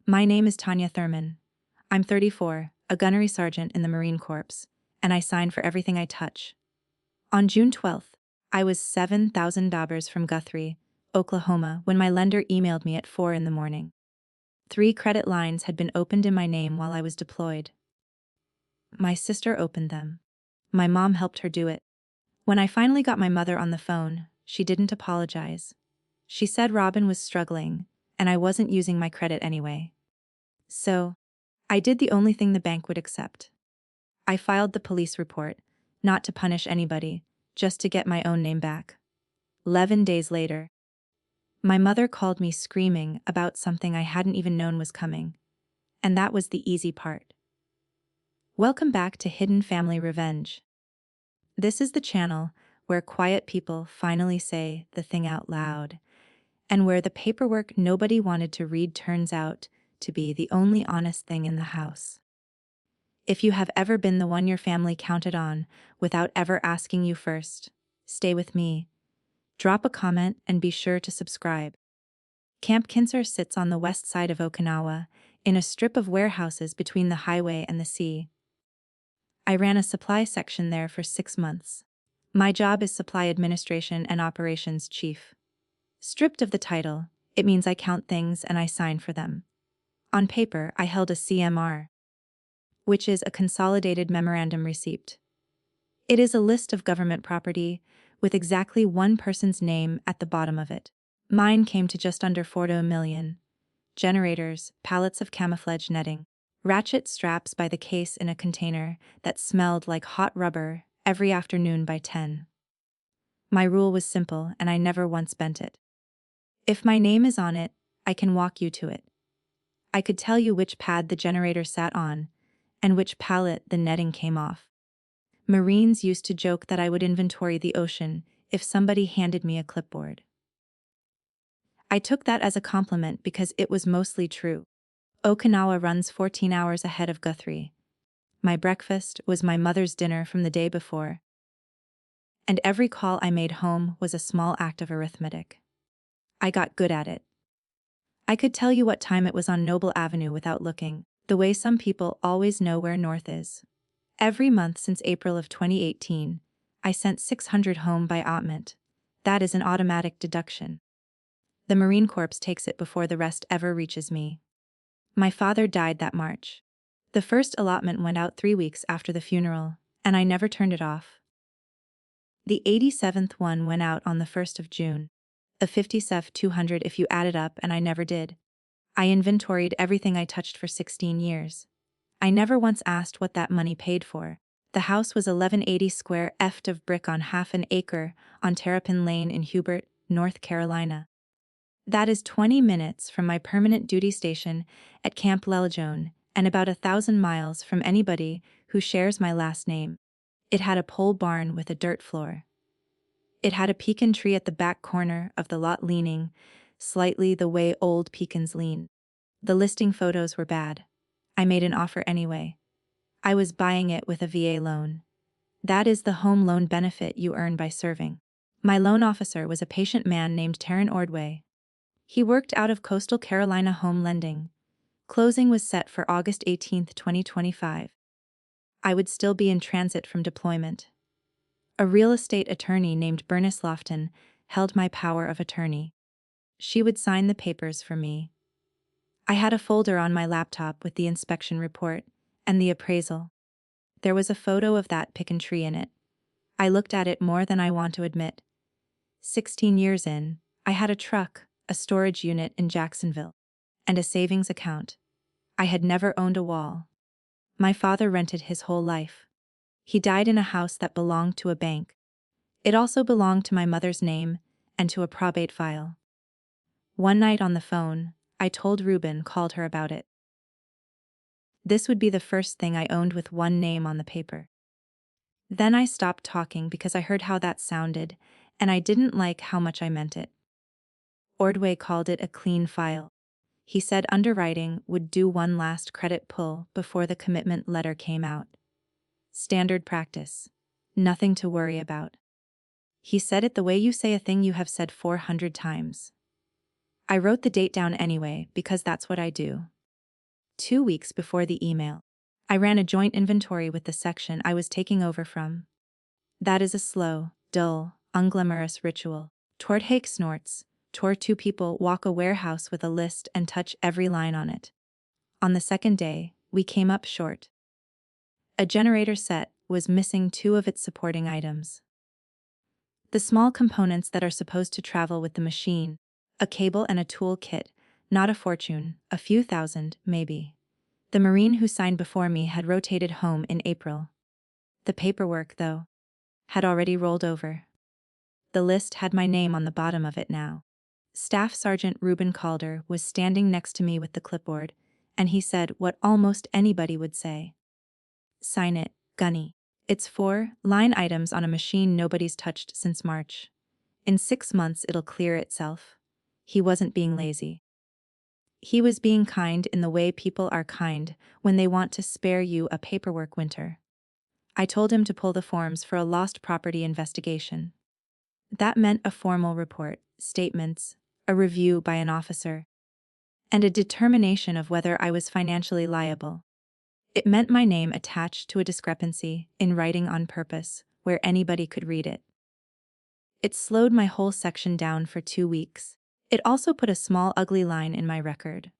My name is Tanya Thurman. I'm 34, a gunnery sergeant in the Marine Corps, and I sign for everything I touch. On June 12th, I was $7,000 from Guthrie, Oklahoma, when my lender emailed me at 4 in the morning. 3 credit lines had been opened in my name while I was deployed. My sister opened them. My mom helped her do it. When I finally got my mother on the phone, she didn't apologize. She said Robin was struggling, and I wasn't using my credit anyway. So, I did the only thing the bank would accept. I filed the police report, not to punish anybody, just to get my own name back. 11 days later, my mother called me screaming about something I hadn't even known was coming. And that was the easy part. Welcome back to Hidden Family Revenge. This is the channel where quiet people finally say the thing out loud, and where the paperwork nobody wanted to read turns out to be the only honest thing in the house. If you have ever been the one your family counted on without ever asking you first, stay with me. Drop a comment and be sure to subscribe. Camp Kinser sits on the west side of Okinawa, in a strip of warehouses between the highway and the sea. I ran a supply section there for 6 months. My job is Supply Administration and Operations Chief. Stripped of the title, it means I count things and I sign for them. On paper, I held a CMR, which is a Consolidated Memorandum Receipt. It is a list of government property, with exactly one person's name at the bottom of it. Mine came to just under $4 million. Generators, pallets of camouflage netting, ratchet straps by the case in a container that smelled like hot rubber every afternoon by 10. My rule was simple, and I never once bent it. If my name is on it, I can walk you to it. I could tell you which pad the generator sat on, and which pallet the netting came off. Marines used to joke that I would inventory the ocean if somebody handed me a clipboard. I took that as a compliment because it was mostly true. Okinawa runs 14 hours ahead of Guthrie. My breakfast was my mother's dinner from the day before. And every call I made home was a small act of arithmetic. I got good at it. I could tell you what time it was on Noble Avenue without looking, the way some people always know where north is. Every month since April of 2018, I sent 600 home by allotment. That is an automatic deduction. The Marine Corps takes it before the rest ever reaches me. My father died that March. The first allotment went out 3 weeks after the funeral, and I never turned it off. The 87th one went out on the 1st of June. A 57,200 if you add it up, and I never did. I inventoried everything I touched for 16 years. I never once asked what that money paid for. The house was 1180 square ft of brick on half an acre on Terrapin Lane in Hubert, North Carolina. That is 20 minutes from my permanent duty station at Camp Lejeune and about 1,000 miles from anybody who shares my last name. It had a pole barn with a dirt floor. It had a pecan tree at the back corner of the lot leaning slightly the way old pecans lean. The listing photos were bad. I made an offer anyway. I was buying it with a VA loan. That is the home loan benefit you earn by serving. My loan officer was a patient man named Taryn Ordway. He worked out of Coastal Carolina Home Lending. Closing was set for August 18, 2025. I would still be in transit from deployment. A real estate attorney named Bernice Lofton held my power of attorney. She would sign the papers for me. I had a folder on my laptop with the inspection report and the appraisal. There was a photo of that pecan tree in it. I looked at it more than I want to admit. 16 years in, I had a truck, a storage unit in Jacksonville, and a savings account. I had never owned a wall. My father rented his whole life. He died in a house that belonged to a bank. It also belonged to my mother's name and to a probate file. One night on the phone, I told Ruben, called her about it. This would be the first thing I owned with one name on the paper. Then I stopped talking because I heard how that sounded, and I didn't like how much I meant it. Ordway called it a clean file. He said underwriting would do one last credit pull before the commitment letter came out. Standard practice. Nothing to worry about. He said it the way you say a thing you have said 400 times. I wrote the date down anyway because that's what I do. 2 weeks before the email. I ran a joint inventory with the section I was taking over from. That is a slow, dull, unglamorous ritual. Torthaig snorts. Two people walk a warehouse with a list and touch every line on it. On the second day, we came up short. A generator set was missing 2 of its supporting items. The small components that are supposed to travel with the machine, a cable and a tool kit, not a fortune, a few thousand, maybe. The Marine who signed before me had rotated home in April. The paperwork, though, had already rolled over. The list had my name on the bottom of it now. Staff Sergeant Reuben Calder was standing next to me with the clipboard, and he said what almost anybody would say. "Sign it, Gunny. It's 4 line items on a machine nobody's touched since March. In 6 months it'll clear itself." He wasn't being lazy. He was being kind in the way people are kind when they want to spare you a paperwork winter. I told him to pull the forms for a lost property investigation. That meant a formal report, statements, a review by an officer, and a determination of whether I was financially liable. It meant my name attached to a discrepancy in writing on purpose, where anybody could read it. It slowed my whole section down for 2 weeks. It also put a small ugly line in my record.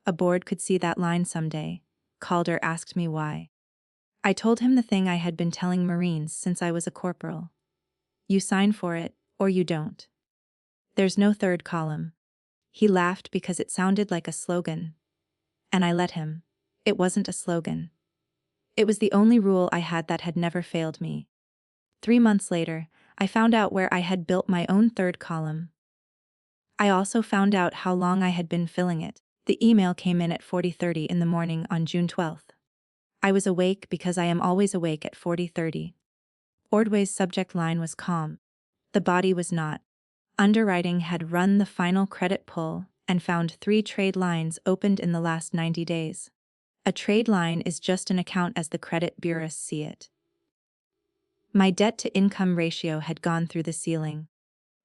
A board could see that line someday. Calder asked me why. I told him the thing I had been telling Marines since I was a corporal. You sign for it, or you don't. There's no third column. He laughed because it sounded like a slogan. And I let him. It wasn't a slogan. It was the only rule I had that had never failed me. 3 months later, I found out where I had built my own third column. I also found out how long I had been filling it. The email came in at 40:30 in the morning on June 12th. I was awake because I am always awake at 40:30. Ordway's subject line was calm. The body was not. Underwriting had run the final credit pull and found 3 trade lines opened in the last 90 days. A trade line is just an account as the credit bureaus see it. My debt-to-income ratio had gone through the ceiling.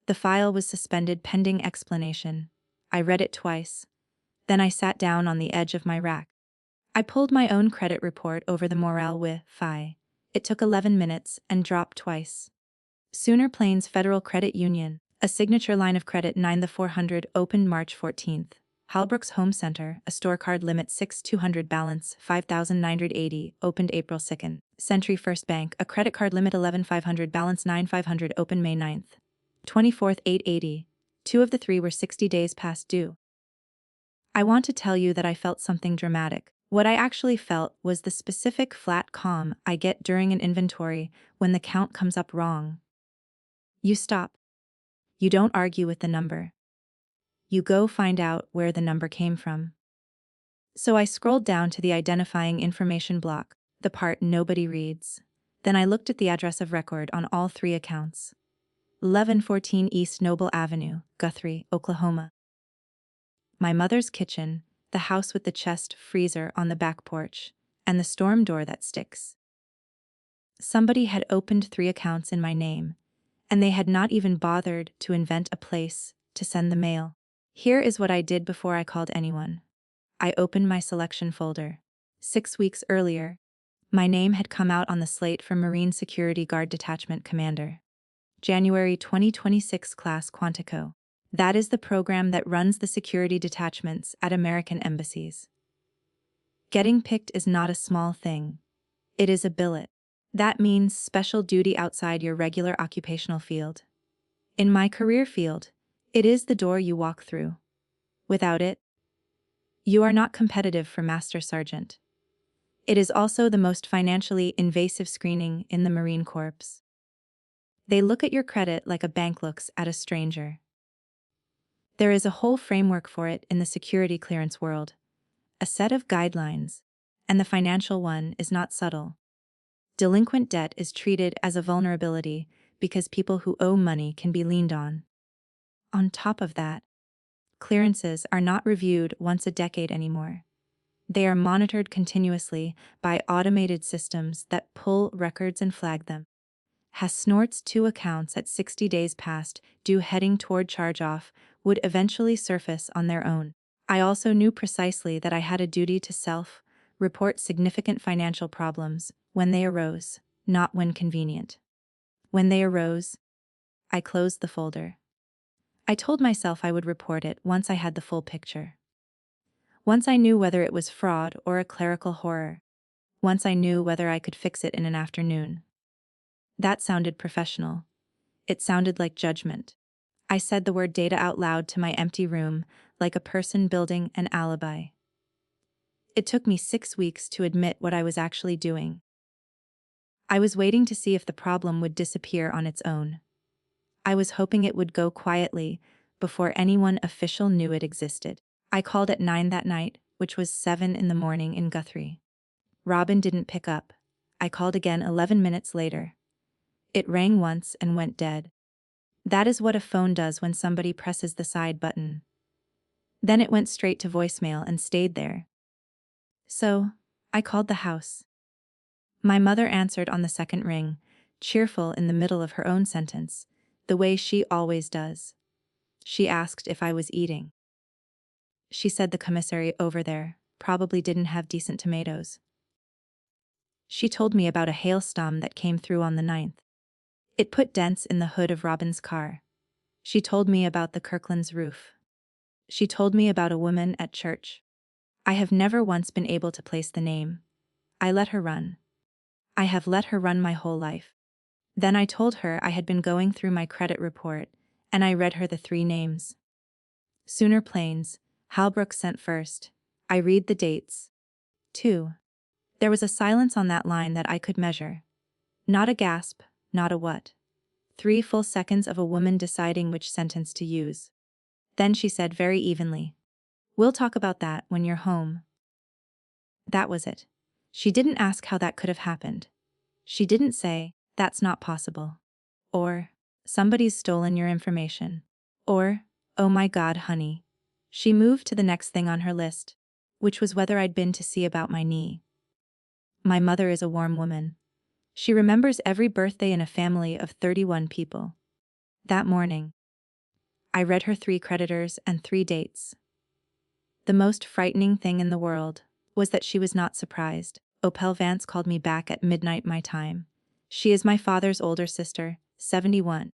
The file was suspended pending explanation. I read it twice. Then I sat down on the edge of my rack. I pulled my own credit report over the morale Wi-Fi. It took 11 minutes and dropped twice. Sooner Plains Federal Credit Union, a signature line of credit 9/400, opened March 14th. Halbrook's Home Center, a store card limit 6,200 balance 5,980, opened April 2nd. Century First Bank, a credit card limit 11,500 balance 9,500, opened May 9th. 24th 880. 2 of the 3 were 60 days past due. I want to tell you that I felt something dramatic. What I actually felt was the specific flat calm I get during an inventory when the count comes up wrong. You stop. You don't argue with the number. You go find out where the number came from. So I scrolled down to the identifying information block, the part nobody reads. Then I looked at the address of record on all 3 accounts. 1114 East Noble Avenue, Guthrie, Oklahoma. My mother's kitchen, the house with the chest freezer on the back porch, and the storm door that sticks. Somebody had opened 3 accounts in my name, and they had not even bothered to invent a place to send the mail. Here is what I did before I called anyone. I opened my selection folder. 6 weeks earlier, my name had come out on the slate for Marine Security Guard Detachment Commander. January 2026 Class Quantico. That is the program that runs the security detachments at American embassies. Getting picked is not a small thing. It is a billet. That means special duty outside your regular occupational field. In my career field, it is the door you walk through. Without it, you are not competitive for Master Sergeant. It is also the most financially invasive screening in the Marine Corps. They look at your credit like a bank looks at a stranger. There is a whole framework for it in the security clearance world, a set of guidelines, and the financial one is not subtle. Delinquent debt is treated as a vulnerability because people who owe money can be leaned on. On top of that, clearances are not reviewed once a decade anymore. They are monitored continuously by automated systems that pull records and flag them. Has snorts 2 accounts at 60 days past due heading toward charge-off would eventually surface on their own. I also knew precisely that I had a duty to self-report significant financial problems when they arose, not when convenient. When they arose, I closed the folder. I told myself I would report it once I had the full picture. Once I knew whether it was fraud or a clerical horror. Once I knew whether I could fix it in an afternoon. That sounded professional. It sounded like judgment. I said the word data out loud to my empty room, like a person building an alibi. It took me 6 weeks to admit what I was actually doing. I was waiting to see if the problem would disappear on its own. I was hoping it would go quietly before anyone official knew it existed. I called at 9 that night, which was 7 in the morning in Guthrie. Robin didn't pick up. I called again 11 minutes later. It rang once and went dead. That is what a phone does when somebody presses the side button. Then it went straight to voicemail and stayed there. So, I called the house. My mother answered on the second ring, cheerful in the middle of her own sentence, the way she always does. She asked if I was eating. She said the commissary over there probably didn't have decent tomatoes. She told me about a hailstorm that came through on the 9th. It put dents in the hood of Robin's car. She told me about the Kirkland's roof. She told me about a woman at church. I have never once been able to place the name. I let her run. I have let her run my whole life. Then I told her I had been going through my credit report, and I read her the 3 names. Sooner Plains, Halbrook sent first. I read the dates. 2. There was a silence on that line that I could measure. Not a gasp, not a what. 3 full seconds of a woman deciding which sentence to use. Then she said very evenly, "We'll talk about that when you're home." That was it. She didn't ask how that could have happened. She didn't say, "That's not possible." Or, "Somebody's stolen your information." Or, "Oh my God, honey." She moved to the next thing on her list, which was whether I'd been to see about my knee. My mother is a warm woman. She remembers every birthday in a family of 31 people. That morning, I read her 3 creditors and 3 dates. The most frightening thing in the world was that she was not surprised. Opel Vance called me back at midnight my time. She is my father's older sister, 71,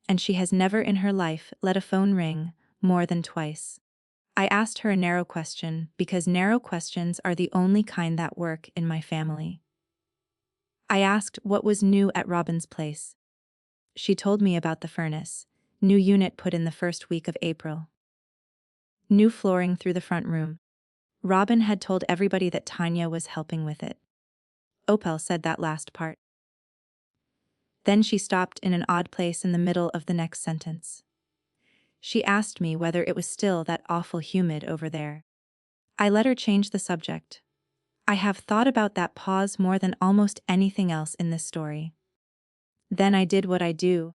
and she has never in her life let a phone ring more than twice. I asked her a narrow question because narrow questions are the only kind that work in my family. I asked what was new at Robin's place. She told me about the furnace, new unit put in the first week of April. New flooring through the front room. Robin had told everybody that Tanya was helping with it. Opel said that last part. Then she stopped in an odd place in the middle of the next sentence. She asked me whether it was still that awful humid over there. I let her change the subject. I have thought about that pause more than almost anything else in this story. Then I did what I do,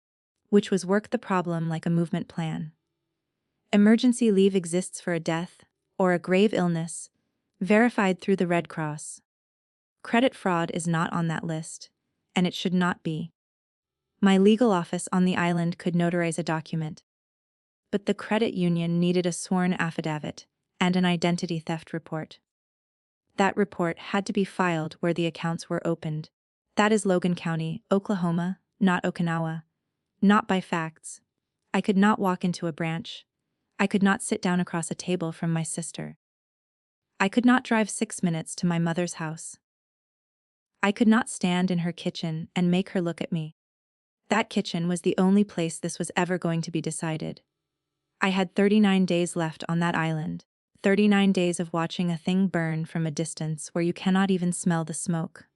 which was work the problem like a movement plan. Emergency leave exists for a death, or a grave illness, verified through the Red Cross. Credit fraud is not on that list, and it should not be. My legal office on the island could notarize a document. But the credit union needed a sworn affidavit and an identity theft report. That report had to be filed where the accounts were opened. That is Logan County, Oklahoma, not Okinawa. Not by facts. I could not walk into a branch. I could not sit down across a table from my sister. I could not drive 6 minutes to my mother's house. I could not stand in her kitchen and make her look at me. That kitchen was the only place this was ever going to be decided. I had 39 days left on that island, 39 days of watching a thing burn from a distance where you cannot even smell the smoke.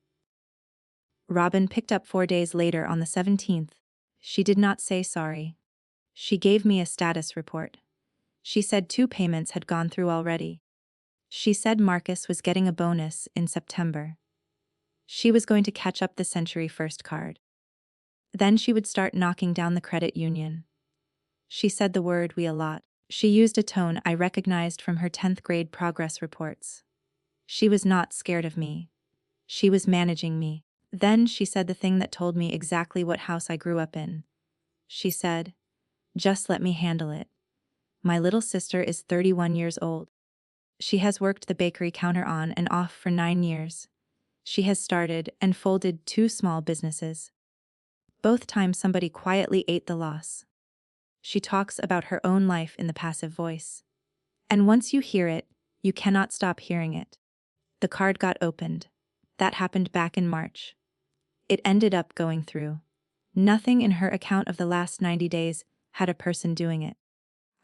Robin picked up 4 days later on the 17th. She did not say sorry. She gave me a status report. She said 2 payments had gone through already. She said Marcus was getting a bonus in September. She was going to catch up the Century First card. Then she would start knocking down the credit union. She said the word "we" a lot. She used a tone I recognized from her 10th grade progress reports. She was not scared of me. She was managing me. Then she said the thing that told me exactly what house I grew up in. She said, "Just let me handle it. My little sister is 31 years old. She has worked the bakery counter on and off for 9 years. She has started and folded 2 small businesses. Both times somebody quietly ate the loss. She talks about her own life in the passive voice. And once you hear it, you cannot stop hearing it. The card got opened. That happened back in March. It ended up going through. Nothing in her account of the last 90 days had a person doing it.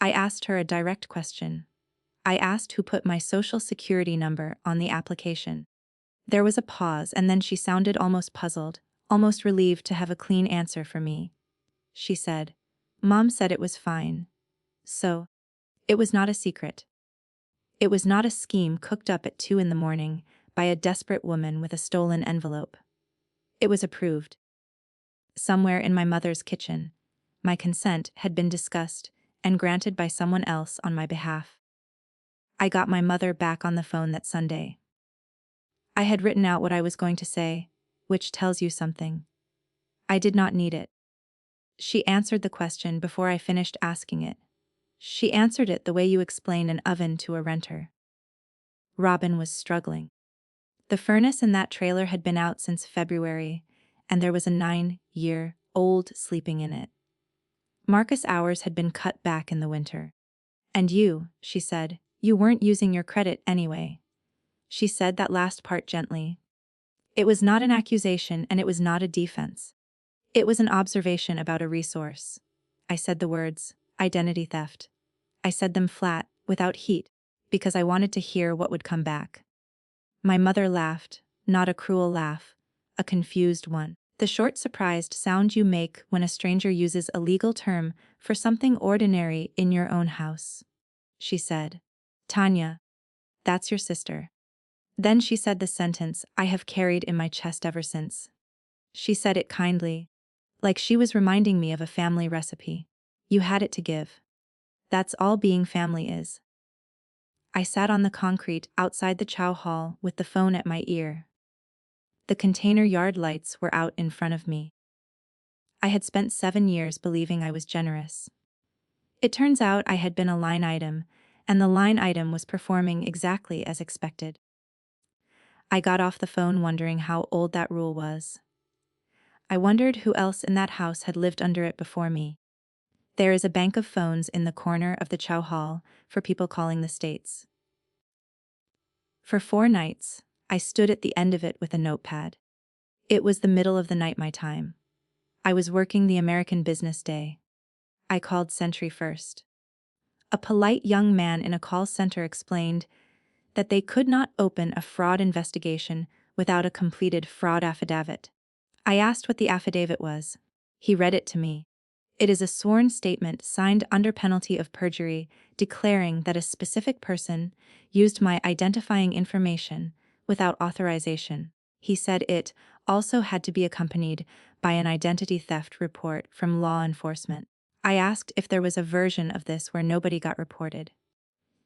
I asked her a direct question. I asked who put my social security number on the application. There was a pause, and then she sounded almost puzzled, almost relieved to have a clean answer for me. She said, "Mom said it was fine." So, it was not a secret. It was not a scheme cooked up at 2 in the morning by a desperate woman with a stolen envelope. It was approved. Somewhere in my mother's kitchen, my consent had been discussed and granted by someone else on my behalf. I got my mother back on the phone that Sunday. I had written out what I was going to say, which tells you something. I did not need it. She answered the question before I finished asking it. She answered it the way you explain an oven to a renter. Robin was struggling. The furnace in that trailer had been out since February, and there was a 9-year-old sleeping in it. Marcus' hours had been cut back in the winter. And you, she said, you weren't using your credit anyway. She said that last part gently. It was not an accusation and it was not a defense. It was an observation about a resource. I said the words, identity theft. I said them flat, without heat, because I wanted to hear what would come back. My mother laughed, not a cruel laugh, a confused one. The short surprised sound you make when a stranger uses a legal term for something ordinary in your own house. She said, "Tanya, that's your sister." Then she said the sentence I have carried in my chest ever since. She said it kindly, like she was reminding me of a family recipe. You had it to give. That's all being family is. I sat on the concrete outside the chow hall with the phone at my ear. The container yard lights were out in front of me. I had spent 7 years believing I was generous. It turns out I had been a line item, and the line item was performing exactly as expected. I got off the phone wondering how old that rule was. I wondered who else in that house had lived under it before me. There is a bank of phones in the corner of the chow hall for people calling the States. For 4 nights, I stood at the end of it with a notepad. It was the middle of the night my time. I was working the American Business Day. I called Sentry first. A polite young man in a call center explained that they could not open a fraud investigation without a completed fraud affidavit. I asked what the affidavit was. He read it to me. It is a sworn statement signed under penalty of perjury declaring that a specific person used my identifying information without authorization. He said it also had to be accompanied by an identity theft report from law enforcement. I asked if there was a version of this where nobody got reported.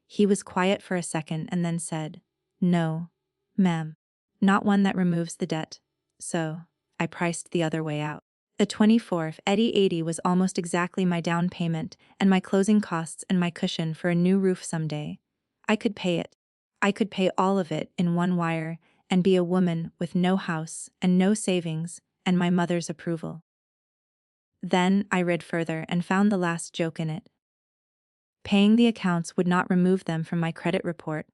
He was quiet for a second and then said, "No, ma'am. Not one that removes the debt." So, I priced the other way out. The 24th Eddie 80 was almost exactly my down payment and my closing costs and my cushion for a new roof someday. I could pay it. I could pay all of it in one wire and be a woman with no house and no savings and my mother's approval. Then I read further and found the last joke in it. Paying the accounts would not remove them from my credit report.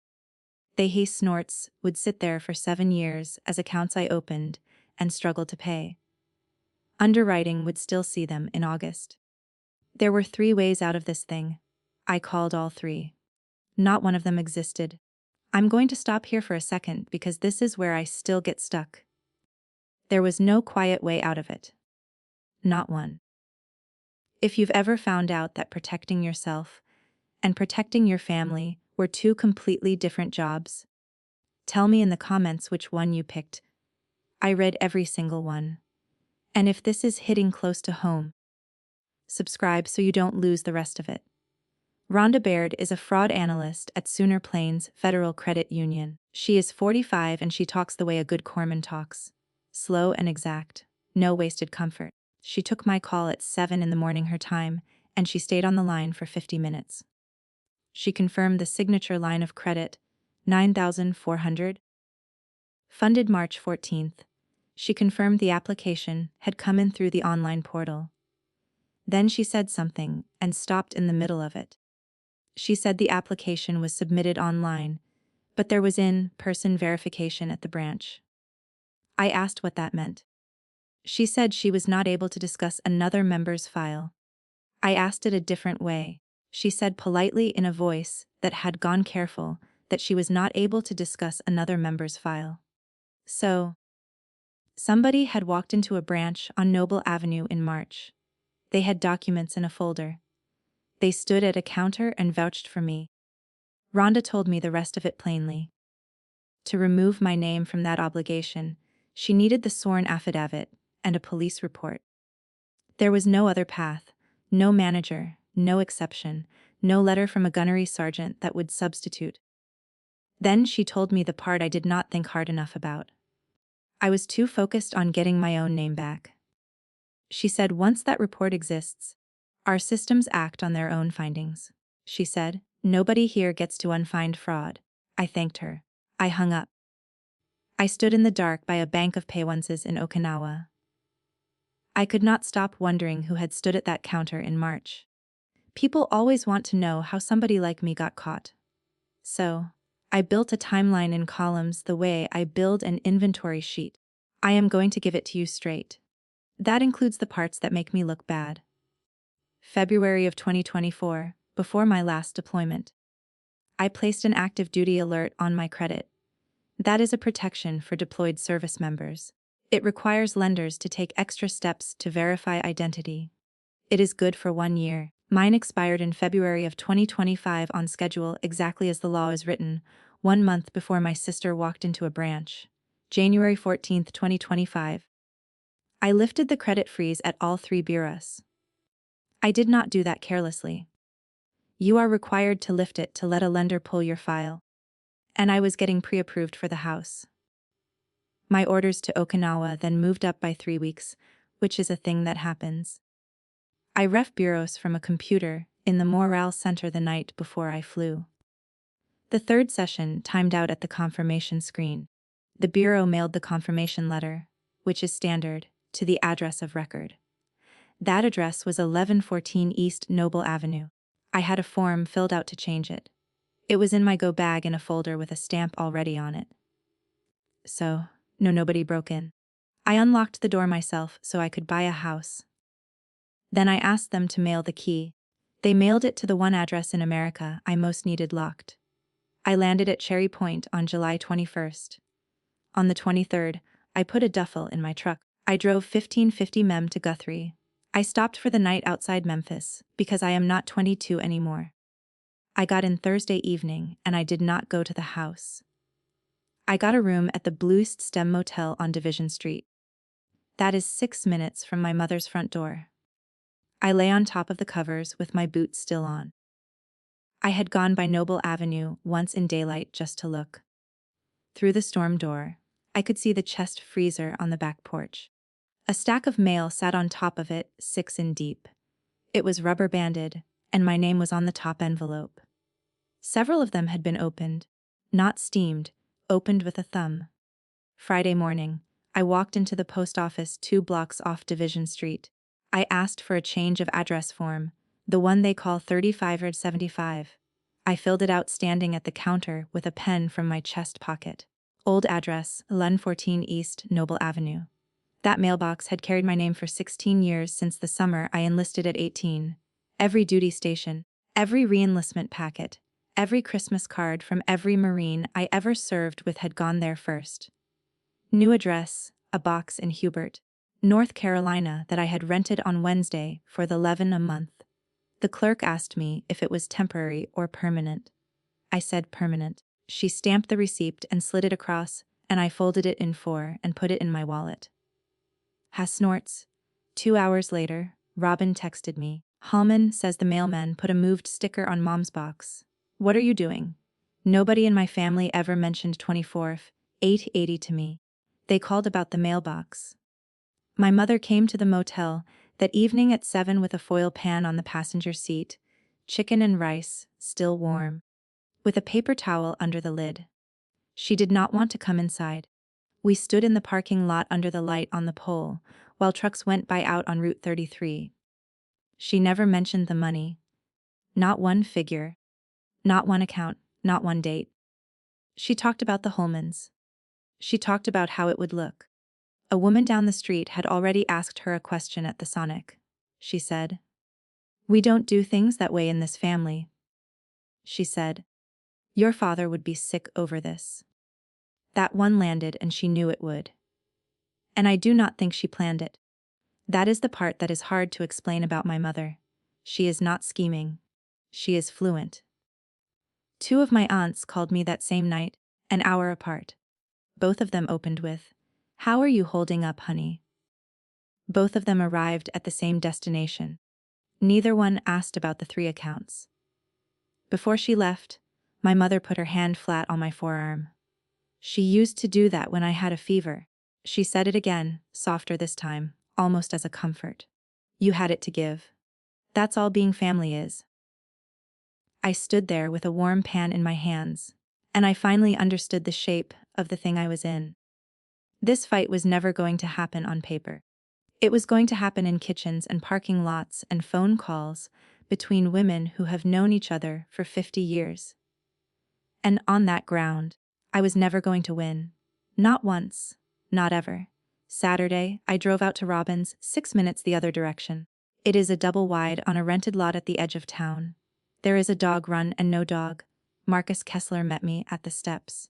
They, he snorts, would sit there for 7 years as accounts I opened and struggled to pay. Underwriting would still see them in August. There were 3 ways out of this thing. I called all 3. Not one of them existed. I'm going to stop here for a second because this is where I still get stuck. There was no quiet way out of it. Not one. If you've ever found out that protecting yourself and protecting your family were 2 completely different jobs, tell me in the comments which one you picked. I read every single one. And if this is hitting close to home, subscribe so you don't lose the rest of it. Rhonda Baird is a fraud analyst at Sooner Plains Federal Credit Union. She is 45 and she talks the way a good corpsman talks. Slow and exact. No wasted comfort. She took my call at 7 in the morning her time, and she stayed on the line for 50 minutes. She confirmed the signature line of credit, $9,400. Funded March 14th. She confirmed the application had come in through the online portal. Then she said something and stopped in the middle of it. She said the application was submitted online, but there was in-person verification at the branch. I asked what that meant. She said she was not able to discuss another member's file. I asked it a different way. She said politely in a voice that had gone careful that she was not able to discuss another member's file. So, somebody had walked into a branch on Noble Avenue in March. They had documents in a folder. They stood at a counter and vouched for me. Rhonda told me the rest of it plainly. To remove my name from that obligation, she needed the sworn affidavit and a police report. There was no other path, no manager, no exception, no letter from a gunnery sergeant that would substitute. Then she told me the part I did not think hard enough about. I was too focused on getting my own name back. She said once that report exists, our systems act on their own findings. She said, nobody here gets to unfind fraud. I thanked her. I hung up. I stood in the dark by a bank of pay-onces in Okinawa. I could not stop wondering who had stood at that counter in March. People always want to know how somebody like me got caught. So, I built a timeline in columns the way I build an inventory sheet. I am going to give it to you straight. That includes the parts that make me look bad. February of 2024, before my last deployment. I placed an active duty alert on my credit. That is a protection for deployed service members. It requires lenders to take extra steps to verify identity. It is good for 1 year. Mine expired in February of 2025 on schedule exactly as the law is written, 1 month before my sister walked into a branch. January 14, 2025. I lifted the credit freeze at all 3 bureaus. I did not do that carelessly. You are required to lift it to let a lender pull your file. And I was getting pre-approved for the house. My orders to Okinawa then moved up by 3 weeks, which is a thing that happens. I ref bureaus from a computer in the morale center the night before I flew. The third session timed out at the confirmation screen. The bureau mailed the confirmation letter, which is standard, to the address of record. That address was 1114 East Noble Avenue. I had a form filled out to change it. It was in my go bag in a folder with a stamp already on it. So, nobody broke in. I unlocked the door myself so I could buy a house. Then I asked them to mail the key. They mailed it to the one address in America I most needed locked. I landed at Cherry Point on July 21st. On the 23rd, I put a duffel in my truck. I drove 1550 Mem to Guthrie. I stopped for the night outside Memphis because I am not 22 anymore. I got in Thursday evening and I did not go to the house. I got a room at the Bluest Stem Motel on Division Street. That is 6 minutes from my mother's front door. I lay on top of the covers with my boots still on. I had gone by Noble Avenue once in daylight just to look. Through the storm door, I could see the chest freezer on the back porch. A stack of mail sat on top of it, 6 in deep. It was rubber banded, and my name was on the top envelope. Several of them had been opened, not steamed, opened with a thumb. Friday morning, I walked into the post office 2 blocks off Division Street. I asked for a change of address form, the one they call 3575. I filled it out standing at the counter with a pen from my chest pocket. Old address, 1114 East Noble Avenue. That mailbox had carried my name for 16 years since the summer I enlisted at 18. Every duty station, every re-enlistment packet, every Christmas card from every Marine I ever served with had gone there first. New address, a box in Hubert, North Carolina that I had rented on Wednesday for the $11 a month. The clerk asked me if it was temporary or permanent. I said permanent. She stamped the receipt and slid it across, and I folded it in 4 and put it in my wallet. Snorts. 2 hours later, Robin texted me. Hallman says the mailman put a moved sticker on Mom's box. What are you doing? Nobody in my family ever mentioned 24th, 880 to me. They called about the mailbox. My mother came to the motel that evening at 7 with a foil pan on the passenger seat, chicken and rice, still warm, with a paper towel under the lid. She did not want to come inside. We stood in the parking lot under the light on the pole, while trucks went by out on Route 33. She never mentioned the money. Not one figure. Not one account. Not one date. She talked about the Holmans. She talked about how it would look. A woman down the street had already asked her a question at the Sonic. She said, "We don't do things that way in this family." She said, "Your father would be sick over this." That one landed, and she knew it would. And I do not think she planned it. That is the part that is hard to explain about my mother. She is not scheming. She is fluent. Two of my aunts called me that same night, an hour apart. Both of them opened with, "How are you holding up, honey?" Both of them arrived at the same destination. Neither one asked about the 3 accounts. Before she left, my mother put her hand flat on my forearm. "She used to do that when I had a fever." She said it again, softer this time, almost as a comfort. "You had it to give. That's all being family is." I stood there with a warm pan in my hands, and I finally understood the shape of the thing I was in. This fight was never going to happen on paper. It was going to happen in kitchens and parking lots and phone calls between women who have known each other for 50 years. And on that ground, I was never going to win. Not once. Not ever. Saturday, I drove out to Robbins, 6 minutes the other direction. It is a double wide on a rented lot at the edge of town. There is a dog run and no dog. Marcus Kessler met me at the steps.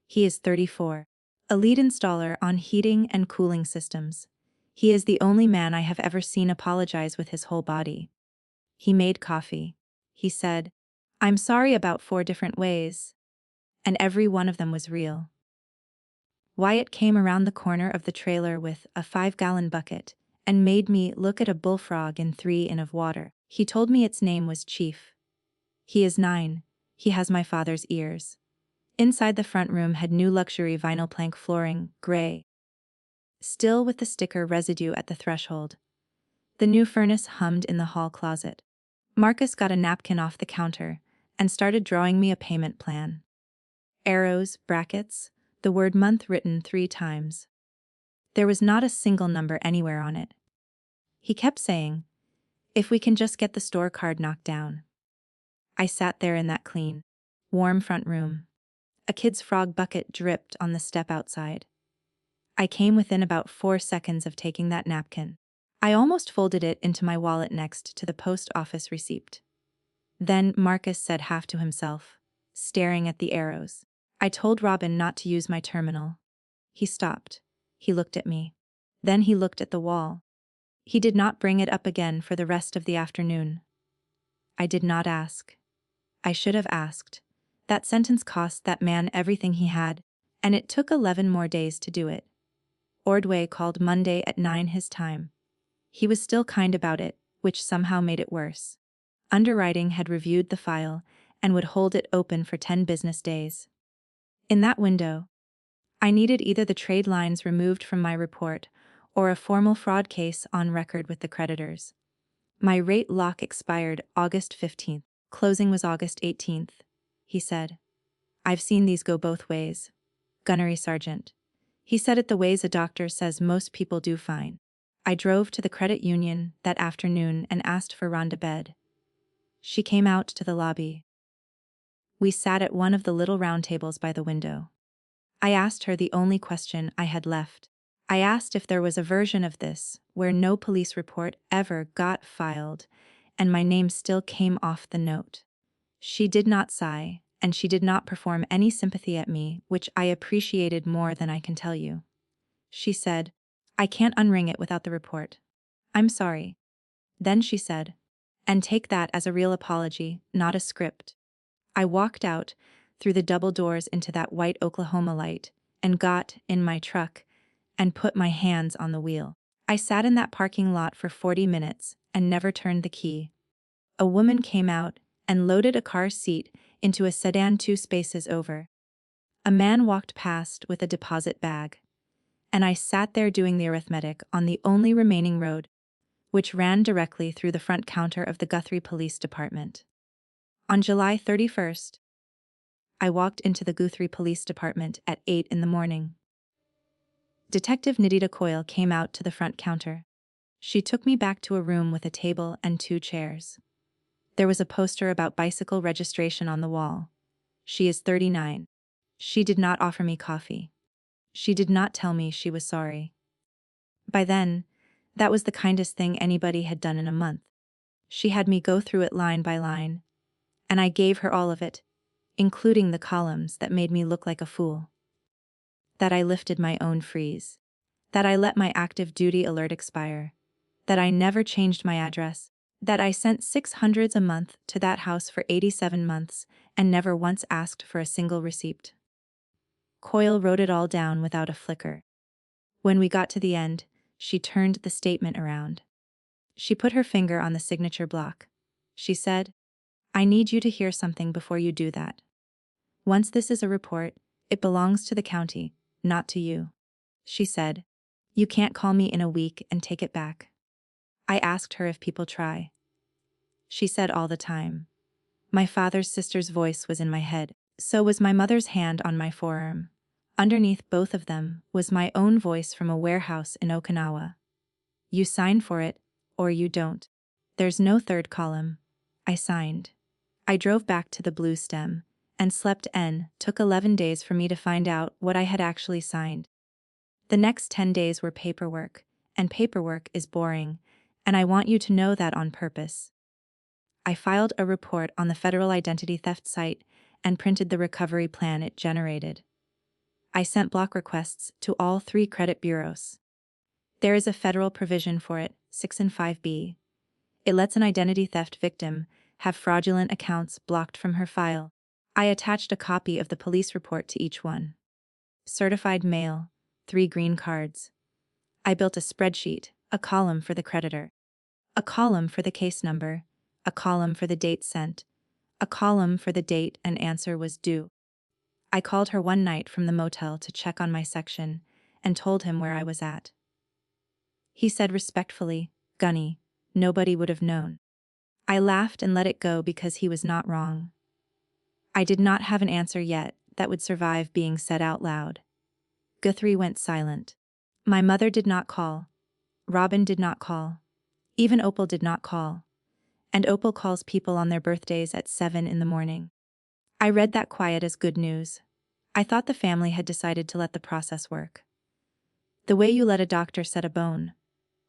He is 34. A lead installer on heating and cooling systems. He is the only man I have ever seen apologize with his whole body. He made coffee. He said, "I'm sorry about 4 different ways." And every one of them was real. Wyatt came around the corner of the trailer with a 5-gallon bucket and made me look at a bullfrog in 3 in of water. He told me its name was Chief. He is 9. He has my father's ears. Inside the front room had new luxury vinyl plank flooring, gray. Still with the sticker residue at the threshold. The new furnace hummed in the hall closet. Marcus got a napkin off the counter and started drawing me a payment plan. Arrows, brackets, the word month written 3 times. There was not a single number anywhere on it. He kept saying, "If we can just get the store card knocked down." I sat there in that clean, warm front room. A kid's frog bucket dripped on the step outside. I came within about 4 seconds of taking that napkin. I almost folded it into my wallet next to the post office receipt. Then Marcus said half to himself, staring at the arrows, "I told Robin not to use my terminal." He stopped. He looked at me. Then he looked at the wall. He did not bring it up again for the rest of the afternoon. I did not ask. I should have asked. That sentence cost that man everything he had, and it took 11 more days to do it. Ordway called Monday at 9 his time. He was still kind about it, which somehow made it worse. Underwriting had reviewed the file and would hold it open for 10 business days. In that window, I needed either the trade lines removed from my report or a formal fraud case on record with the creditors. My rate lock expired August 15th. Closing was August 18th. He said, "I've seen these go both ways. Gunnery Sergeant." He said it the ways a doctor says most people do fine. I drove to the credit union that afternoon and asked for Rhonda Bed. She came out to the lobby. We sat at one of the little round tables by the window. I asked her the only question I had left. I asked if there was a version of this where no police report ever got filed and my name still came off the note. She did not sigh, and she did not perform any sympathy at me, which I appreciated more than I can tell you. She said, "I can't unring it without the report. I'm sorry." Then she said, "And take that as a real apology, not a script." I walked out through the double doors into that white Oklahoma light and got in my truck and put my hands on the wheel. I sat in that parking lot for 40 minutes and never turned the key. A woman came out and loaded a car seat into a sedan 2 spaces over. A man walked past with a deposit bag. And I sat there doing the arithmetic on the only remaining road, which ran directly through the front counter of the Guthrie Police Department. On July 31st, I walked into the Guthrie Police Department at 8 in the morning. Detective Nidita Coyle came out to the front counter. She took me back to a room with a table and 2 chairs. There was a poster about bicycle registration on the wall. She is 39. She did not offer me coffee. She did not tell me she was sorry. By then, that was the kindest thing anybody had done in a month. She had me go through it line by line, and I gave her all of it, including the columns that made me look like a fool. That I lifted my own freeze. That I let my active duty alert expire. That I never changed my address. That I sent $600 a month to that house for 87 months and never once asked for a single receipt. Coyle wrote it all down without a flicker. When we got to the end, she turned the statement around. She put her finger on the signature block. She said, "I need you to hear something before you do that. Once this is a report, it belongs to the county, not to you." She said, "You can't call me in a week and take it back." I asked her if people try. She said all the time. My father's sister's voice was in my head. So was my mother's hand on my forearm. Underneath both of them was my own voice from a warehouse in Okinawa. You sign for it, or you don't. There's no third column. I signed. I drove back to the Blue Stem, and slept took 11 days for me to find out what I had actually signed. The next 10 days were paperwork, and paperwork is boring, and I want you to know that on purpose. I filed a report on the federal identity theft site and printed the recovery plan it generated. I sent block requests to all 3 credit bureaus. There is a federal provision for it, 6 and 5B. It lets an identity theft victim have fraudulent accounts blocked from her file. I attached a copy of the police report to each one. Certified mail, 3 green cards. I built a spreadsheet, a column for the creditor, a column for the case number, a column for the date sent, a column for the date an answer was due. I called her one night from the motel to check on my section and told him where I was at. He said respectfully, "Gunny, nobody would have known." I laughed and let it go because he was not wrong. I did not have an answer yet that would survive being said out loud. Guthrie went silent. My mother did not call. Robin did not call. Even Opal did not call. And Opal calls people on their birthdays at 7 in the morning. I read that quiet as good news. I thought the family had decided to let the process work. The way you let a doctor set a bone.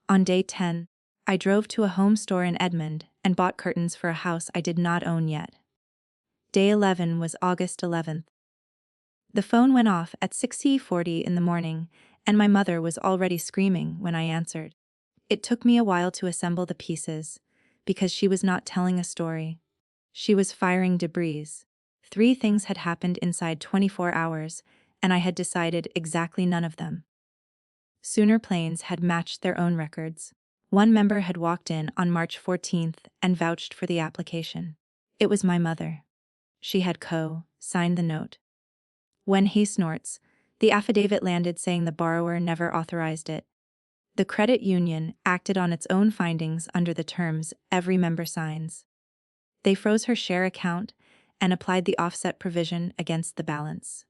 On day 10, I drove to a home store in Edmond and bought curtains for a house I did not own yet. Day 11 was August 11th. The phone went off at 6:40 in the morning, and my mother was already screaming when I answered. It took me a while to assemble the pieces, because she was not telling a story. She was firing debris. 3 things had happened inside 24 hours, and I had decided exactly none of them. Sooner planes had matched their own records. One member had walked in on March 14th and vouched for the application. It was my mother. She had signed the note. When he snorts, the affidavit landed saying the borrower never authorized it. The credit union acted on its own findings under the terms every member signs. They froze her share account and applied the offset provision against the balance.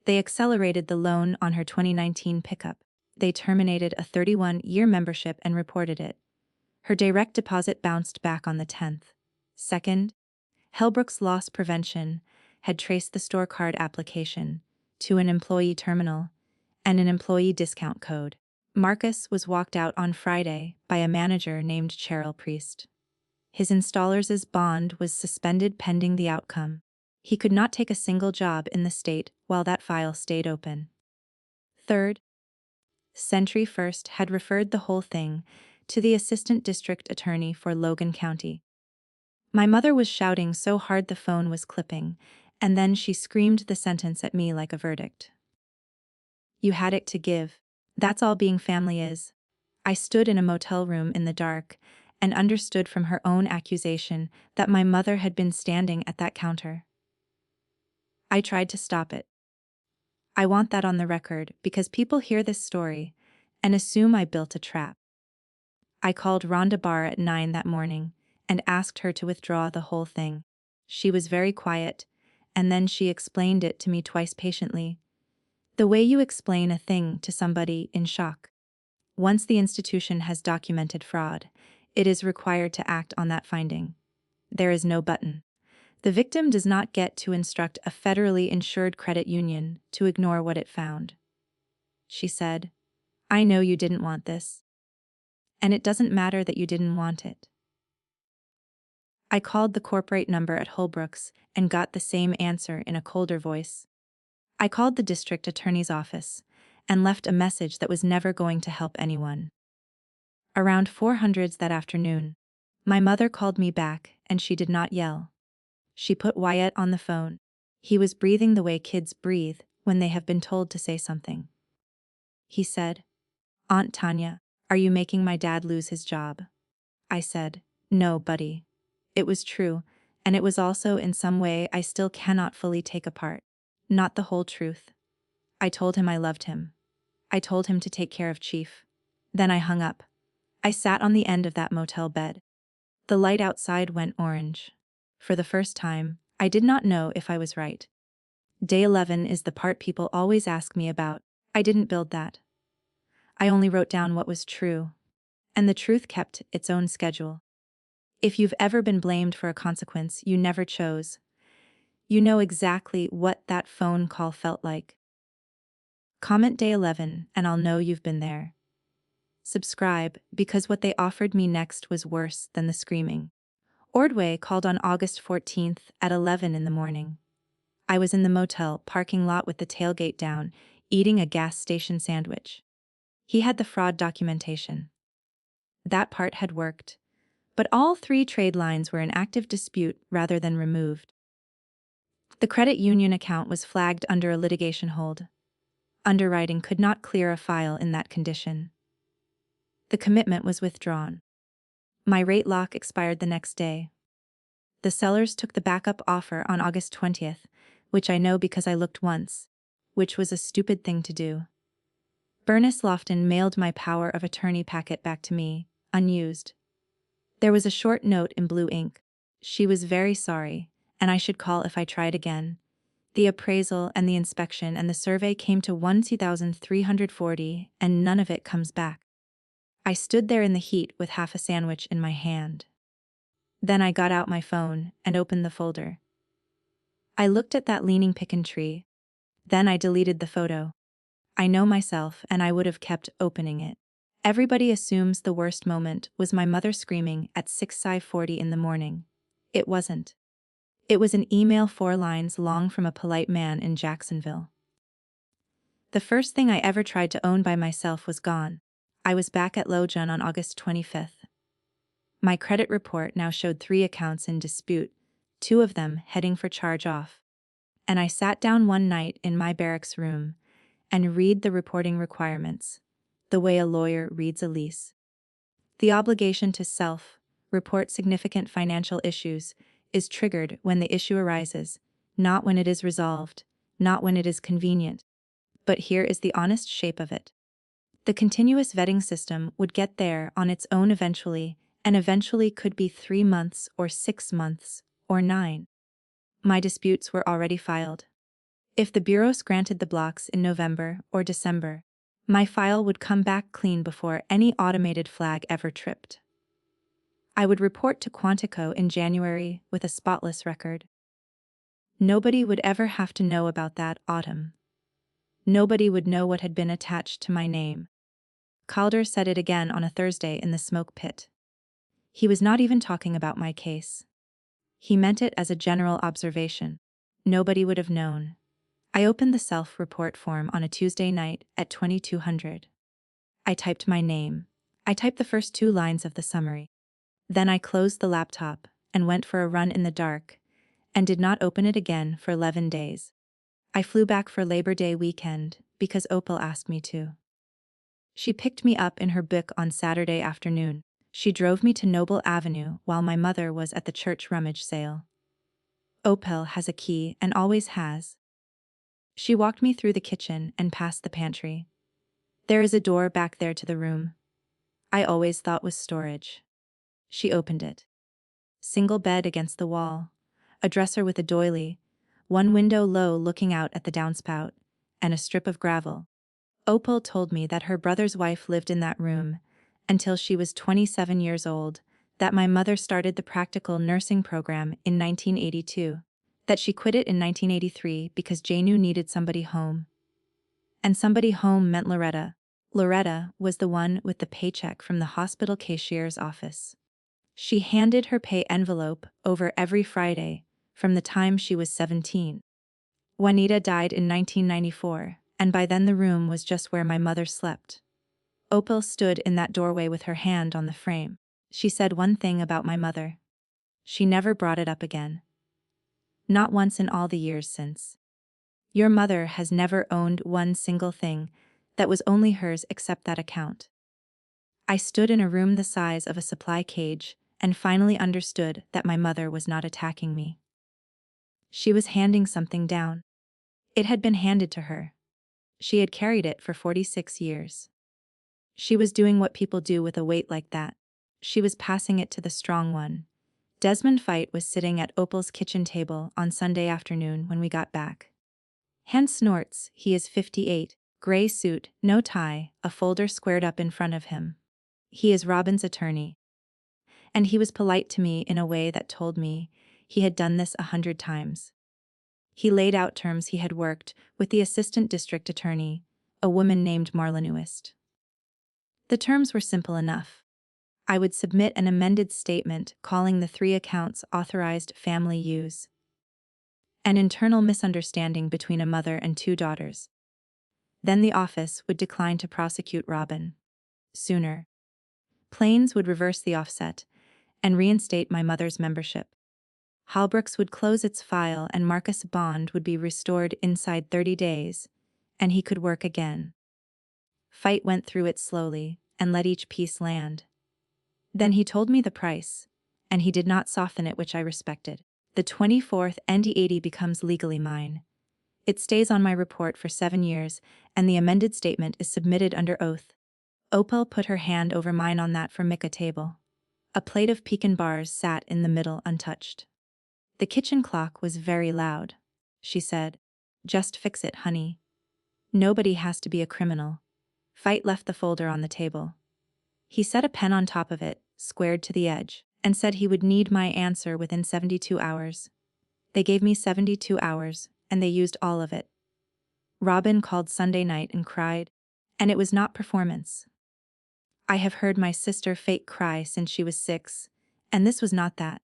They accelerated the loan on her 2019 pickup. They terminated a 31-year membership and reported it. Her direct deposit bounced back on the 10th. Second, Hellbrook's loss prevention had traced the store card application to an employee terminal and an employee discount code. Marcus was walked out on Friday by a manager named Cheryl Priest. His installer's bond was suspended pending the outcome. He could not take a single job in the state while that file stayed open. Third, Century First had referred the whole thing to the assistant district attorney for Logan County. My mother was shouting so hard the phone was clipping, and then she screamed the sentence at me like a verdict. "You had it to give. That's all being family is." I stood in a motel room in the dark and understood from her own accusation that my mother had been standing at that counter. I tried to stop it. I want that on the record because people hear this story and assume I built a trap. I called Rhonda Barr at 9 that morning and asked her to withdraw the whole thing. She was very quiet and then she explained it to me twice patiently. The way you explain a thing to somebody in shock. Once the institution has documented fraud, it is required to act on that finding. There is no button. The victim does not get to instruct a federally insured credit union to ignore what it found. She said, "I know you didn't want this. And it doesn't matter that you didn't want it." I called the corporate number at Holbrook's and got the same answer in a colder voice. I called the district attorney's office and left a message that was never going to help anyone. Around 400 that afternoon, my mother called me back and she did not yell. She put Wyatt on the phone. He was breathing the way kids breathe when they have been told to say something. He said, "Aunt Tanya, are you making my dad lose his job?" I said, "No, buddy." It was true, and it was also in some way I still cannot fully take apart. Not the whole truth. I told him I loved him. I told him to take care of Chief. Then I hung up. I sat on the end of that motel bed. The light outside went orange. For the first time, I did not know if I was right. Day 11 is the part people always ask me about. I didn't build that. I only wrote down what was true. And the truth kept its own schedule. If you've ever been blamed for a consequence you never chose, you know exactly what that phone call felt like. Comment day 11 and I'll know you've been there. Subscribe, because what they offered me next was worse than the screaming. Ordway called on August 14th at 11 in the morning. I was in the motel parking lot with the tailgate down, eating a gas station sandwich. He had the fraud documentation. That part had worked. But all 3 trade lines were in active dispute rather than removed. The credit union account was flagged under a litigation hold. Underwriting could not clear a file in that condition. The commitment was withdrawn. My rate lock expired the next day. The sellers took the backup offer on August 20th, which I know because I looked once, which was a stupid thing to do. Bernice Lofton mailed my power of attorney packet back to me, unused. There was a short note in blue ink. She was very sorry, and I should call if I tried again. The appraisal and the inspection and the survey came to $1,340, and none of it comes back. I stood there in the heat with half a sandwich in my hand. Then I got out my phone and opened the folder. I looked at that leaning picken tree. Then I deleted the photo. I know myself, and I would have kept opening it. Everybody assumes the worst moment was my mother screaming at 6:40 in the morning. It wasn't. It was an email 4 lines long from a polite man in Jacksonville. The first thing I ever tried to own by myself was gone. I was back at Lojan on August 25th. My credit report now showed 3 accounts in dispute, 2 of them heading for charge-off. And I sat down one night in my barracks room and read the reporting requirements, the way a lawyer reads a lease. The obligation to self-report significant financial issues is triggered when the issue arises, not when it is resolved, not when it is convenient. But here is the honest shape of it. The continuous vetting system would get there on its own eventually, and eventually could be 3 months or 6 months or 9. My disputes were already filed. If the bureaus granted the blocks in November or December, my file would come back clean before any automated flag ever tripped. I would report to Quantico in January with a spotless record. Nobody would ever have to know about that autumn. Nobody would know what had been attached to my name. Calder said it again on a Thursday in the smoke pit. He was not even talking about my case. He meant it as a general observation. Nobody would have known. I opened the self-report form on a Tuesday night at 2200. I typed my name. I typed the first 2 lines of the summary. Then I closed the laptop and went for a run in the dark, and did not open it again for 11 days. I flew back for Labor Day weekend because Opal asked me to. She picked me up in her BIC on Saturday afternoon. She drove me to Noble Avenue while my mother was at the church rummage sale. Opal has a key and always has. She walked me through the kitchen and past the pantry. There is a door back there to the room I always thought was storage. She opened it. Single bed against the wall, a dresser with a doily, one window low looking out at the downspout, and a strip of gravel. Opal told me that her brother's wife lived in that room until she was 27 years old, that my mother started the practical nursing program in 1982, that she quit it in 1983 because Janu needed somebody home. And somebody home meant Loretta. Loretta was the one with the paycheck from the hospital cashier's office. She handed her pay envelope over every Friday from the time she was 17. Juanita died in 1994, and by then the room was just where my mother slept. Opal stood in that doorway with her hand on the frame. She said one thing about my mother. She never brought it up again. Not once in all the years since. Your mother has never owned one single thing that was only hers except that account. I stood in a room the size of a supply cage and finally understood that my mother was not attacking me. She was handing something down. It had been handed to her. She had carried it for 46 years. She was doing what people do with a weight like that. She was passing it to the strong one. Desmond Fite was sitting at Opal's kitchen table on Sunday afternoon when we got back. Hand snorts, he is 58, gray suit, no tie, a folder squared up in front of him. He is Robin's attorney. And he was polite to me in a way that told me he had done this 100 times. He laid out terms he had worked with the assistant district attorney, a woman named Marla Newist. The terms were simple enough. I would submit an amended statement calling the 3 accounts authorized family use. An internal misunderstanding between a mother and 2 daughters. Then the office would decline to prosecute Robin. Sooner. Plains would reverse the offset and reinstate my mother's membership. Halbrooks would close its file and Marcus' bond would be restored inside 30 days, and he could work again. Fite went through it slowly and let each piece land. Then he told me the price, and he did not soften it, which I respected. The 24th ND80 becomes legally mine. It stays on my report for 7 years, and the amended statement is submitted under oath. Opal put her hand over mine on that Formica table. A plate of pecan bars sat in the middle untouched. The kitchen clock was very loud. She said, "Just fix it, honey. Nobody has to be a criminal." Fite left the folder on the table. He set a pen on top of it, squared to the edge, and said he would need my answer within 72 hours. They gave me 72 hours, and they used all of it. Robin called Sunday night and cried, and it was not performance. I have heard my sister fake cry since she was 6, and this was not that.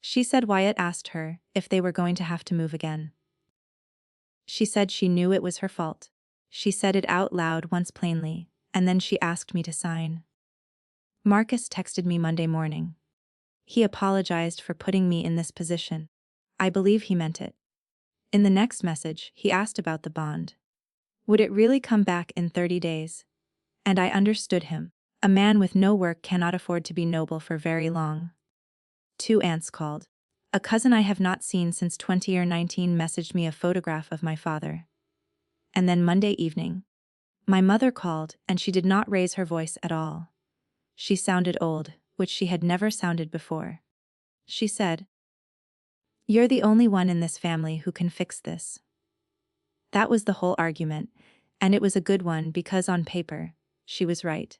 She said Wyatt asked her if they were going to have to move again. She said she knew it was her fault. She said it out loud once plainly, and then she asked me to sign. Marcus texted me Monday morning. He apologized for putting me in this position. I believe he meant it. In the next message, he asked about the bond. Would it really come back in 30 days? And I understood him. A man with no work cannot afford to be noble for very long. 2 aunts called. A cousin I have not seen since 2019 messaged me a photograph of my father. And then Monday evening, my mother called, and she did not raise her voice at all. She sounded old, which she had never sounded before. She said, "You're the only one in this family who can fix this." That was the whole argument, and it was a good one because on paper, she was right.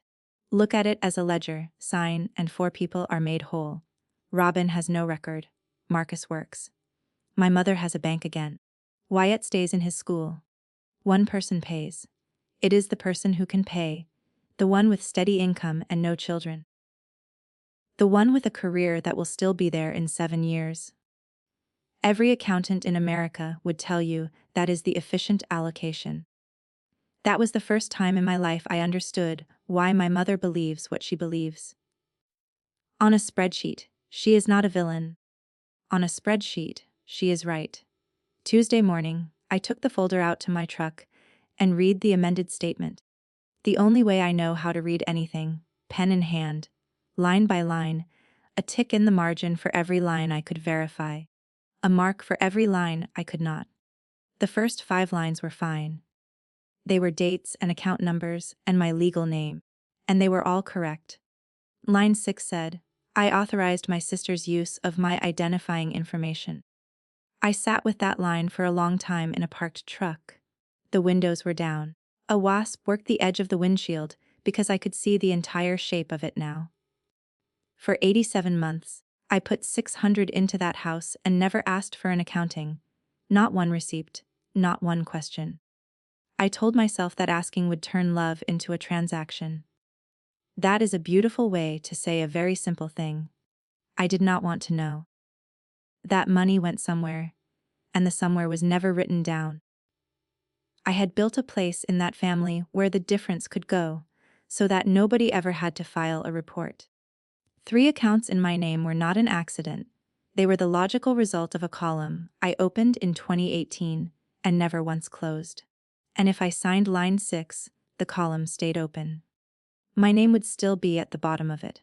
Look at it as a ledger, sign, and 4 people are made whole. Robin has no record. Marcus works. My mother has a bank again. Wyatt stays in his school. 1 person pays. It is the person who can pay, the one with steady income and no children. The one with a career that will still be there in 7 years. Every accountant in America would tell you that is the efficient allocation. That was the first time in my life I understood why my mother believes what she believes. On a spreadsheet, she is not a villain. On a spreadsheet, she is right. Tuesday morning, I took the folder out to my truck and read the amended statement. The only way I know how to read anything, pen in hand, line by line, a tick in the margin for every line I could verify, a mark for every line I could not. The first 5 lines were fine. They were dates and account numbers and my legal name, and they were all correct. Line 6 said, I authorized my sister's use of my identifying information. I sat with that line for a long time in a parked truck. The windows were down. A wasp worked the edge of the windshield because I could see the entire shape of it now. For 87 months, I put 600 into that house and never asked for an accounting. Not one receipt, not one question. I told myself that asking would turn love into a transaction. That is a beautiful way to say a very simple thing. I did not want to know. That money went somewhere, and the somewhere was never written down. I had built a place in that family where the difference could go, so that nobody ever had to file a report. 3 accounts in my name were not an accident. They were the logical result of a column I opened in 2018 and never once closed. And if I signed line 6, the column stayed open. My name would still be at the bottom of it.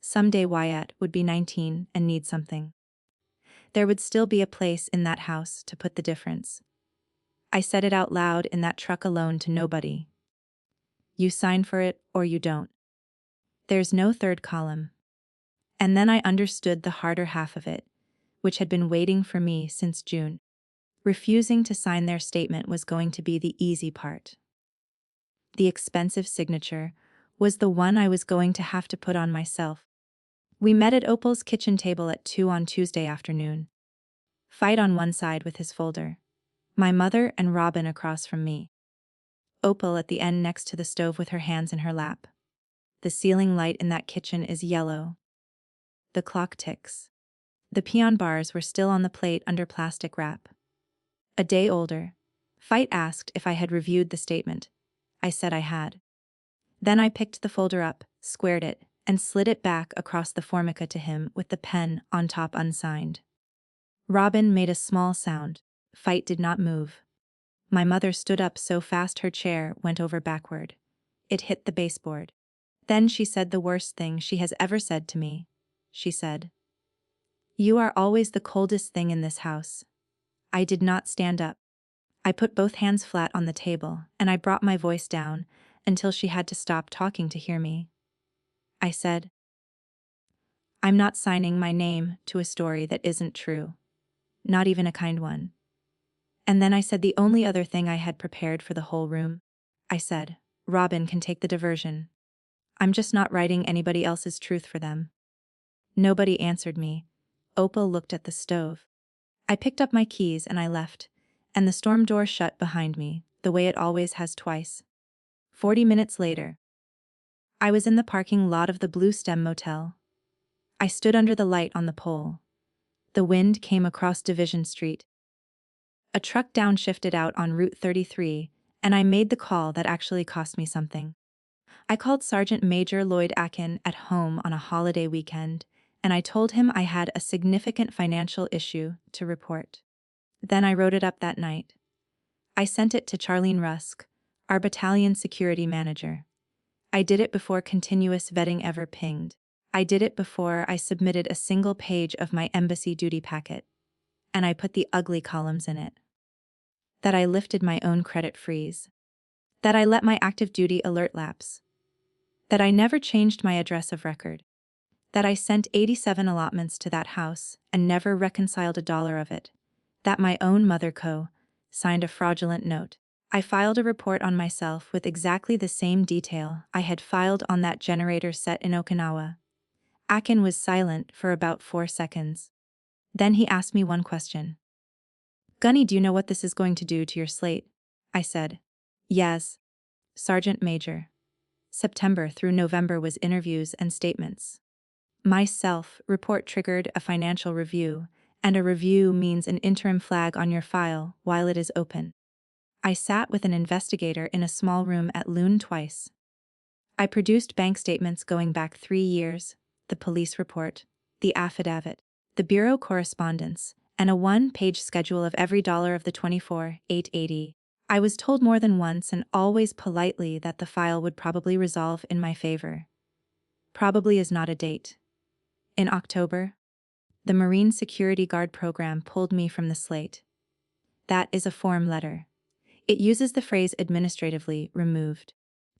Someday Wyatt would be 19 and need something. There would still be a place in that house to put the difference. I said it out loud in that truck alone to nobody. You sign for it or you don't. There's no third column. And then I understood the harder half of it, which had been waiting for me since June. Refusing to sign their statement was going to be the easy part. The expensive signature was the one I was going to have to put on myself. We met at Opal's kitchen table at 2 on Tuesday afternoon. Fight on one side with his folder. My mother and Robin across from me. Opal at the end next to the stove with her hands in her lap. The ceiling light in that kitchen is yellow. The clock ticks. The peon bars were still on the plate under plastic wrap. A day older. Fight asked if I had reviewed the statement. I said I had. Then I picked the folder up, squared it, and slid it back across the formica to him with the pen on top unsigned. Robin made a small sound. Fight did not move. My mother stood up so fast her chair went over backward. It hit the baseboard. Then she said the worst thing she has ever said to me. She said, "You are always the coldest thing in this house." I did not stand up. I put both hands flat on the table, and I brought my voice down until she had to stop talking to hear me. I said, "I'm not signing my name to a story that isn't true. Not even a kind one." And then I said the only other thing I had prepared for the whole room. I said, "Robin can take the diversion. I'm just not writing anybody else's truth for them." Nobody answered me. Opal looked at the stove. I picked up my keys and I left, and the storm door shut behind me, the way it always has twice. 40 minutes later, I was in the parking lot of the Blue Stem Motel. I stood under the light on the pole. The wind came across Division Street. A truck downshifted out on Route 33, and I made the call that actually cost me something. I called Sergeant Major Lloyd Akin at home on a holiday weekend, and I told him I had a significant financial issue to report. Then I wrote it up that night. I sent it to Charlene Rusk, our battalion security manager. I did it before continuous vetting ever pinged. I did it before I submitted a single page of my embassy duty packet. And I put the ugly columns in it. That I lifted my own credit freeze. That I let my active duty alert lapse. That I never changed my address of record. That I sent 87 allotments to that house and never reconciled $1 of it. That my own mother signed a fraudulent note. I filed a report on myself with exactly the same detail I had filed on that generator set in Okinawa. Akin was silent for about 4 seconds. Then he asked me one question. "Gunny, do you know what this is going to do to your slate?" I said, "Yes, Sergeant Major." September through November was interviews and statements. My self-report triggered a financial review, and a review means an interim flag on your file while it is open. I sat with an investigator in a small room at Loon twice. I produced bank statements going back 3 years, the police report, the affidavit, the bureau correspondence, and a 1-page schedule of every dollar of the 24,880. I was told more than once and always politely that the file would probably resolve in my favor. Probably is not a date. In October, the Marine Security Guard program pulled me from the slate. That is a form letter. It uses the phrase administratively removed.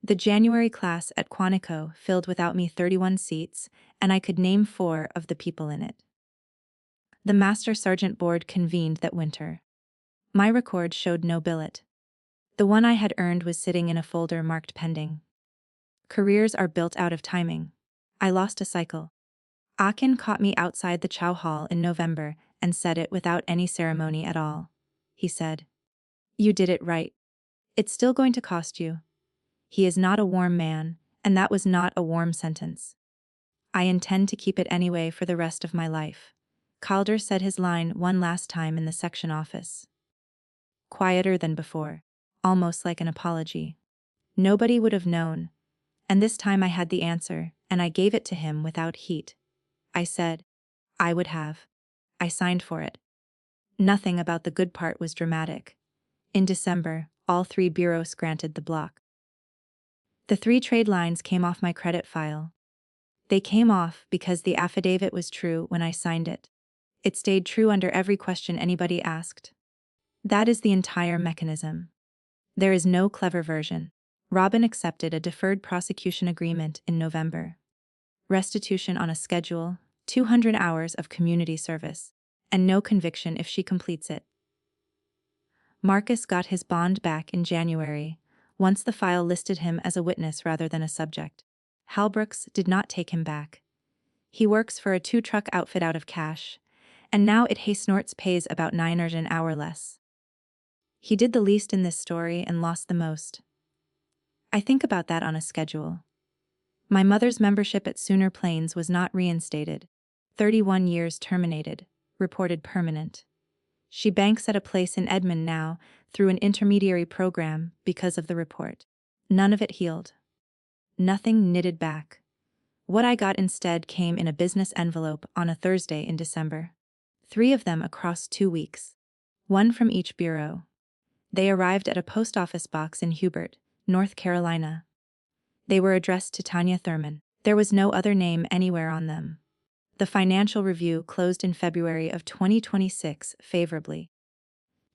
The January class at Quantico filled without me 31 seats, and I could name 4 of the people in it. The Master Sergeant Board convened that winter. My record showed no billet. The one I had earned was sitting in a folder marked pending. Careers are built out of timing. I lost a cycle. Akin caught me outside the chow hall in November and said it without any ceremony at all. He said, "You did it right. It's still going to cost you." He is not a warm man, and that was not a warm sentence. I intend to keep it anyway for the rest of my life. Calder said his line one last time in the section office. Quieter than before, almost like an apology. Nobody would have known, and this time I had the answer, and I gave it to him without heat. I said, I would have. I signed for it. Nothing about the good part was dramatic. In December, all 3 bureaus granted the block. The 3 trade lines came off my credit file. They came off because the affidavit was true when I signed it. It stayed true under every question anybody asked. That is the entire mechanism. There is no clever version. Robin accepted a deferred prosecution agreement in November. Restitution on a schedule, 200 hours of community service, and no conviction if she completes it. Marcus got his bond back in January, once the file listed him as a witness rather than a subject. Halbrooks did not take him back. He works for a 2-truck outfit out of cash, and now it Haysnorts pays about $9 an hour less. He did the least in this story and lost the most. I think about that on a schedule. My mother's membership at Sooner Plains was not reinstated. 31 years terminated, reported permanent. She banks at a place in Edmond now through an intermediary program because of the report. None of it healed. Nothing knitted back. What I got instead came in a business envelope on a Thursday in December. 3 of them across 2 weeks. 1 from each bureau. They arrived at a post office box in Hubert, North Carolina. They were addressed to Tanya Thurman. There was no other name anywhere on them. The Financial Review closed in February of 2026 favorably.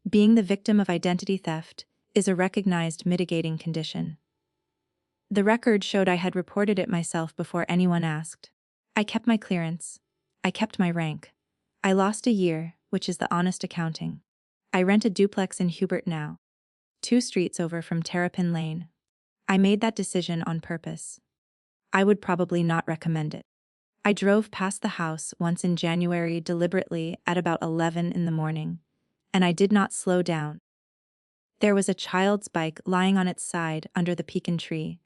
Being the victim of identity theft is a recognized mitigating condition. The record showed I had reported it myself before anyone asked. I kept my clearance. I kept my rank. I lost a year, which is the honest accounting. I rent a duplex in Hubert now, 2 streets over from Terrapin Lane. I made that decision on purpose. I would probably not recommend it. I drove past the house once in January deliberately at about 11 in the morning, and I did not slow down. There was a child's bike lying on its side under the pecan tree,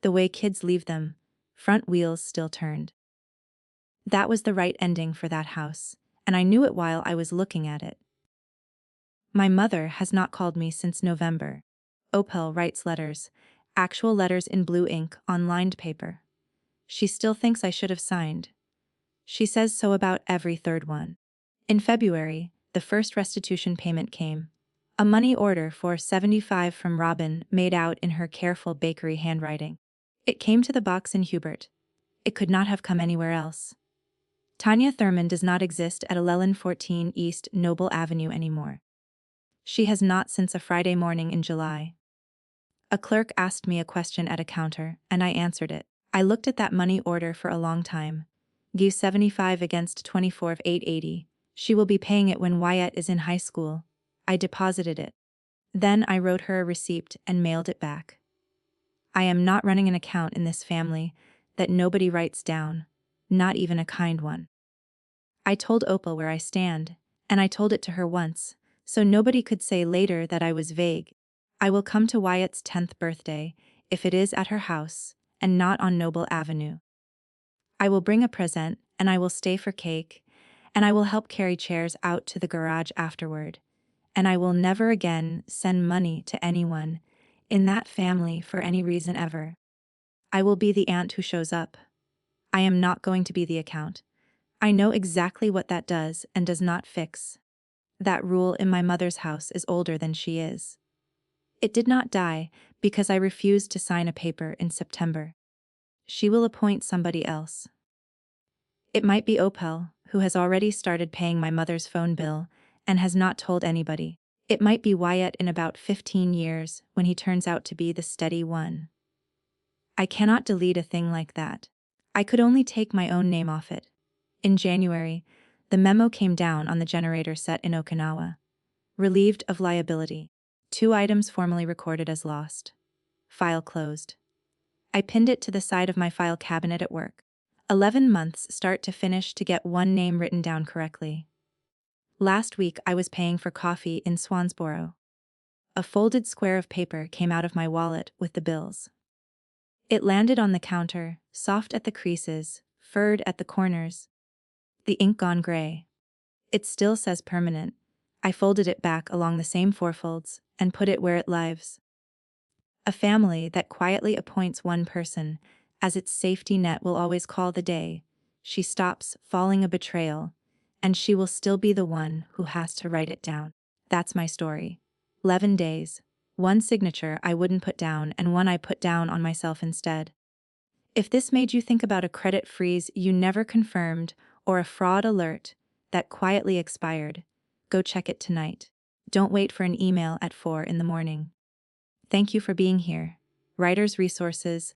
the way kids leave them, front wheels still turned. That was the right ending for that house, and I knew it while I was looking at it. My mother has not called me since November. Opel writes letters, actual letters in blue ink on lined paper. She still thinks I should have signed. She says so about every third one. In February, the first restitution payment came. A money order for $75 from Robin made out in her careful bakery handwriting. It came to the box in Hubert. It could not have come anywhere else. Tanya Thurman does not exist at 1114 East Noble Avenue anymore. She has not since a Friday morning in July. A clerk asked me a question at a counter, and I answered it. I looked at that money order for a long time. Give 75 against 24 of 880. She will be paying it when Wyatt is in high school. I deposited it. Then I wrote her a receipt and mailed it back. I am not running an account in this family that nobody writes down, not even a kind one. I told Opal where I stand, and I told it to her once, so nobody could say later that I was vague. I will come to Wyatt's 10th birthday, if it is at her house, and not on Noble Avenue. I will bring a present, and I will stay for cake, and I will help carry chairs out to the garage afterward, and I will never again send money to anyone in that family for any reason ever. I will be the aunt who shows up. I am not going to be the account. I know exactly what that does and does not fix. That rule in my mother's house is older than she is. It did not die because I refused to sign a paper in September. She will appoint somebody else. It might be Opel, who has already started paying my mother's phone bill and has not told anybody. It might be Wyatt in about 15 years when he turns out to be the steady one. I cannot delete a thing like that. I could only take my own name off it. In January, The memo came down on the generator set in Okinawa. Relieved of liability. 2 items formally recorded as lost. File closed. I pinned it to the side of my file cabinet at work. 11 months start to finish to get one name written down correctly. Last week I was paying for coffee in Swansboro. A folded square of paper came out of my wallet with the bills. It landed on the counter, soft at the creases, furred at the corners. The ink gone gray. It still says permanent. I folded it back along the same fourfolds and put it where it lives. A family that quietly appoints one person as its safety net will always call the day she stops falling a betrayal, and she will still be the one who has to write it down. That's my story. 11 days, one signature I wouldn't put down and one I put down on myself instead. If this made you think about a credit freeze you never confirmed or a fraud alert that quietly expired, go check it tonight. Don't wait for an email at 4 in the morning. Thank you for being here. Writers' Resources,